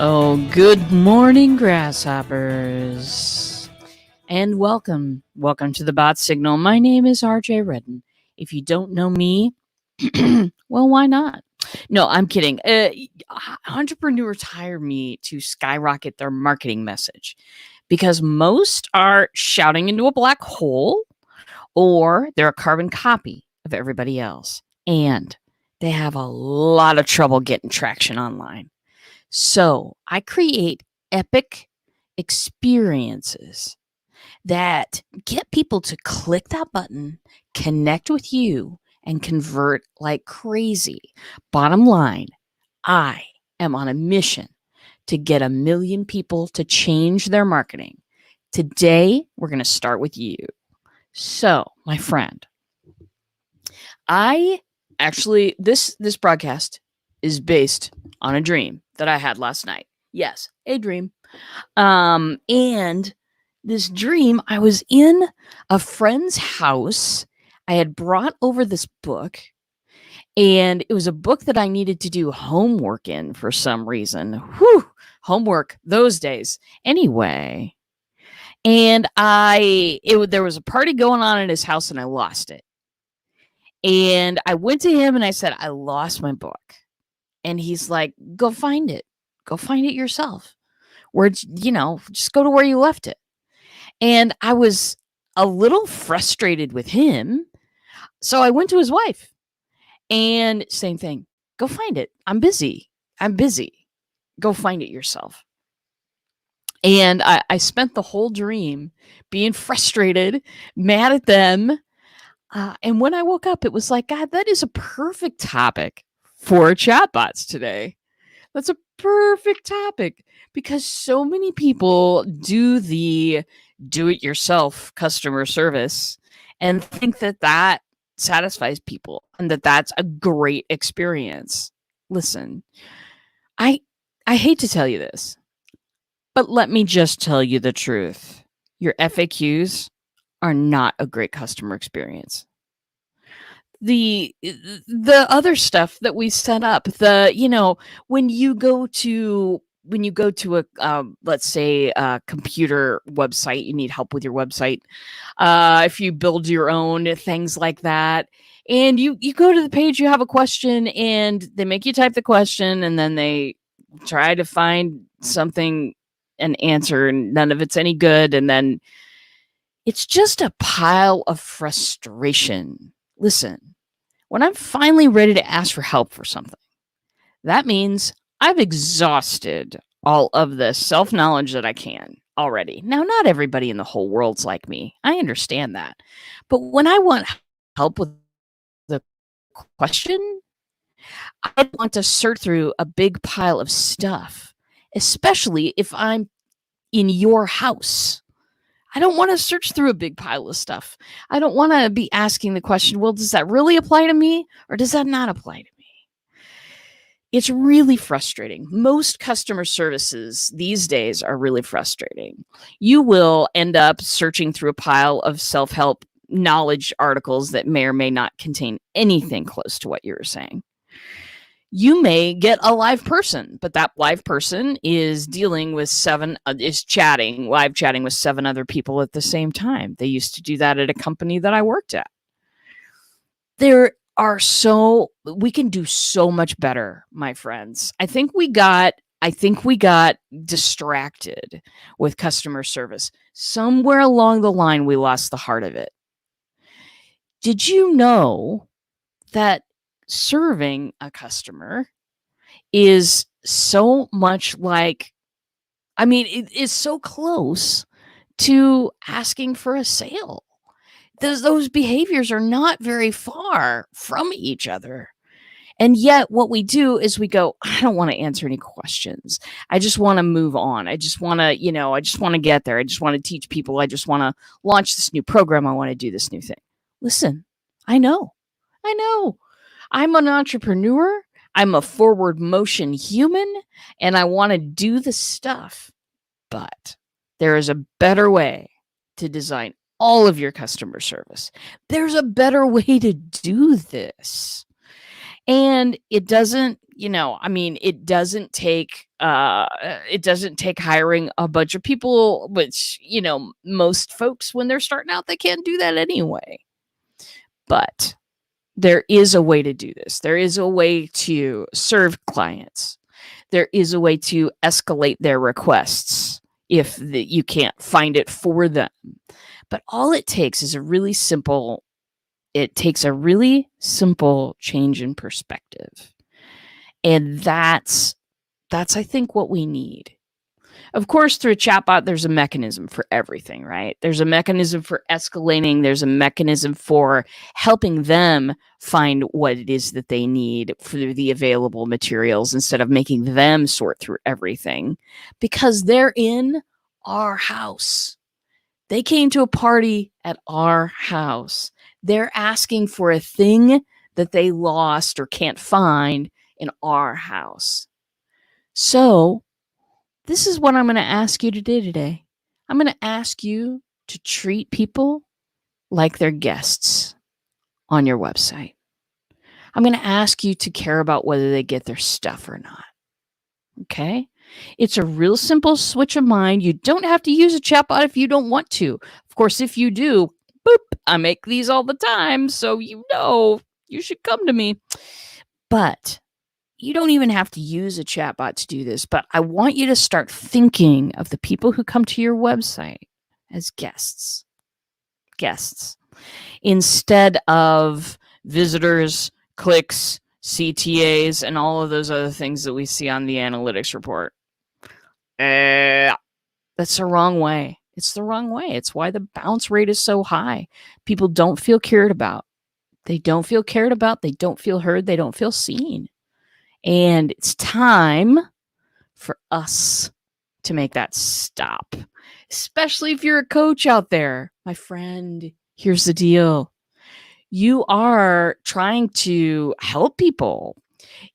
Oh, good morning, grasshoppers. And welcome. Welcome to the Bot Signal. My name is RJ Redden. If you don't know me, well, why not? No, I'm kidding. Entrepreneurs hire me to skyrocket their marketing message because most are shouting into a black hole or they're a carbon copy of everybody else. And they have a lot of trouble getting traction online. So I create epic experiences that get people to click that button, connect with you, and convert like crazy. Bottom line, I am on a mission to get 1 million people to change their marketing. Today, we're going to start with you. So, my friend, I actually this broadcast is based on a dream that I had last night. Yes, a dream. And this dream, I was in a friend's house. I had brought over this book, and it was a book that I needed to do homework in for some reason. Whew, homework those days. Anyway, and there was a party going on at his house, and I lost it. And I went to him and I said, I lost my book. And he's like, go find it. Go find it yourself. Just go to where you left it. And I was a little frustrated with him. So I went to his wife and same thing. Go find it. I'm busy. Go find it yourself. And I spent the whole dream being frustrated, mad at them. And when I woke up, it was like, God, that is a perfect topic for chatbots today. That's a perfect topic because so many people do the do-it-yourself customer service and think that that satisfies people and that that's a great experience. Listen, I hate to tell you this, but let me just tell you the truth. Your FAQs are not a great customer experience. The other stuff that we set up, when you go to a let's say a computer website, you need help with your website, if you build your own, things like that, and you go to the page, you have a question and they make you type the question and then they try to find something, an answer, and none of it's any good, and then it's just a pile of frustration. Listen, when I'm finally ready to ask for help for something, that means I've exhausted all of the self-knowledge that I can already. Now, not everybody in the whole world's like me. I understand that. But when I want help with the question, I want to sort through a big pile of stuff, especially if I'm in your house. I don't want to search through a big pile of stuff. I don't want to be asking the question, well, does that really apply to me or does that not apply to me? It's really frustrating. Most customer services these days are really frustrating. You will end up searching through a pile of self-help knowledge articles that may or may not contain anything close to what you were saying. You may get a live person, but that live person is dealing with live chatting with 7 other people at the same time. They used to do that at a company that I worked at. We can do so much better, my friends. I think we got distracted with customer service. Somewhere along the line, we lost the heart of it. Did you know that serving a customer is so much like, it is so close to asking for a sale. Those behaviors are not very far from each other. And yet what we do is we go, I don't want to answer any questions. I just want to move on. I just want to get there. I just want to teach people. I just want to launch this new program. I want to do this new thing. Listen, I know. I'm an entrepreneur. I'm a forward motion human, and I want to do the stuff. But there is a better way to design all of your customer service. There's a better way to do this. And it doesn't, it doesn't take hiring a bunch of people, which, most folks when they're starting out, they can't do that anyway. But there is a way to do this. There is a way to serve clients. There is a way to escalate their requests if you can't find it for them. But all it takes is a really simple change in perspective. And that's I think what we need. Of course, through a chatbot, there's a mechanism for everything, right? There's a mechanism for escalating. There's a mechanism for helping them find what it is that they need through the available materials instead of making them sort through everything, because they're in our house. They came to a party at our house. They're asking for a thing that they lost or can't find in our house. So this is what I'm going to ask you to do today. I'm going to ask you to treat people like they're guests on your website. I'm going to ask you to care about whether they get their stuff or not. Okay? It's a real simple switch of mind. You don't have to use a chatbot if you don't want to. Of course, if you do, boop, I make these all the time, so you should come to me. But you don't even have to use a chatbot to do this, but I want you to start thinking of the people who come to your website as guests. Guests. Instead of visitors, clicks, CTAs, and all of those other things that we see on the analytics report. That's the wrong way. It's the wrong way. It's why the bounce rate is so high. People don't feel cared about. They don't feel cared about. They don't feel heard. They don't feel seen. And it's time for us to make that stop, especially if you're a coach out there. My friend, here's the deal. You are trying to help people.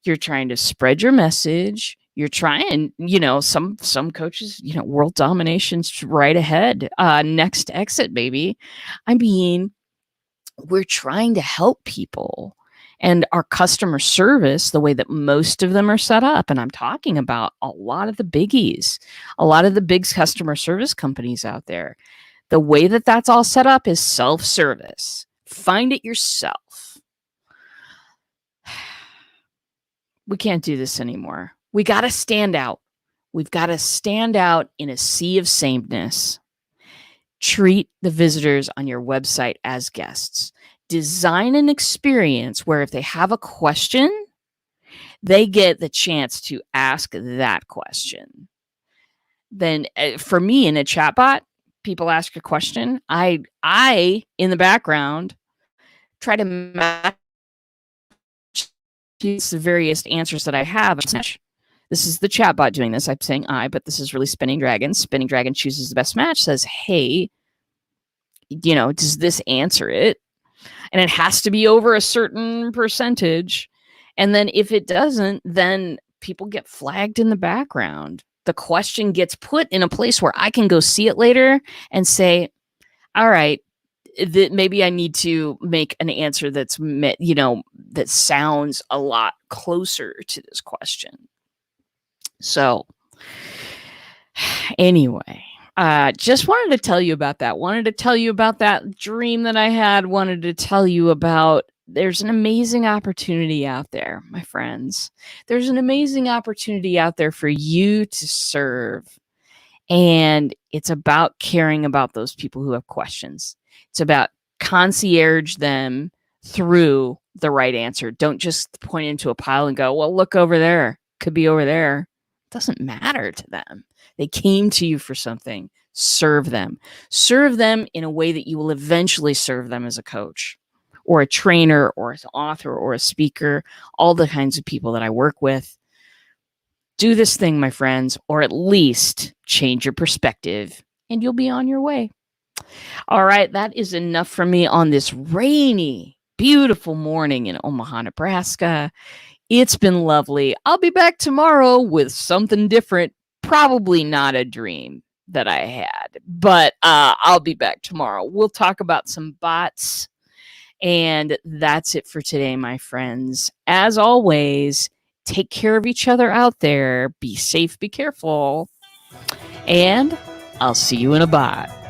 You're trying to spread your message. You're trying, some coaches, world domination's right ahead. Next exit, baby. I mean, we're trying to help people. And our customer service, the way that most of them are set up, and I'm talking about a lot of the biggies, a lot of the big customer service companies out there, the way that that's all set up is self-service. Find it yourself. We can't do this anymore. We got to stand out. We've got to stand out in a sea of sameness. Treat the visitors on your website as guests. Design an experience where if they have a question, they get the chance to ask that question. Then for me in a chatbot, people ask a question. I in the background try to match the various answers that I have. This is the chatbot doing this. I'm saying but this is really Spinning Dragon. Spinning Dragon chooses the best match, says, hey, does this answer it? And it has to be over a certain percentage. And then if it doesn't, then people get flagged in the background. The question gets put in a place where I can go see it later and say, all right, maybe I need to make an answer that's, that sounds a lot closer to this question. So anyway, just wanted to tell you about that. Wanted to tell you about that dream that I had. Wanted to tell you about there's an amazing opportunity out there, my friends. There's an amazing opportunity out there for you to serve. And it's about caring about those people who have questions. It's about concierge them through the right answer. Don't just point into a pile and go, well, look over there. Could be over there. It doesn't matter to them. They came to you for something. Serve them. Serve them in a way that you will eventually serve them as a coach or a trainer or as an author or a speaker, all the kinds of people that I work with. Do this thing, my friends, or at least change your perspective and you'll be on your way. All right, that is enough for me on this rainy, beautiful morning in Omaha, Nebraska. It's been lovely. I'll be back tomorrow with something different. Probably not a dream that I had, but I'll be back tomorrow. We'll talk about some bots And that's it for today, my friends. As always, take care of each other out there. Be safe, be careful. And I'll see you in a bot.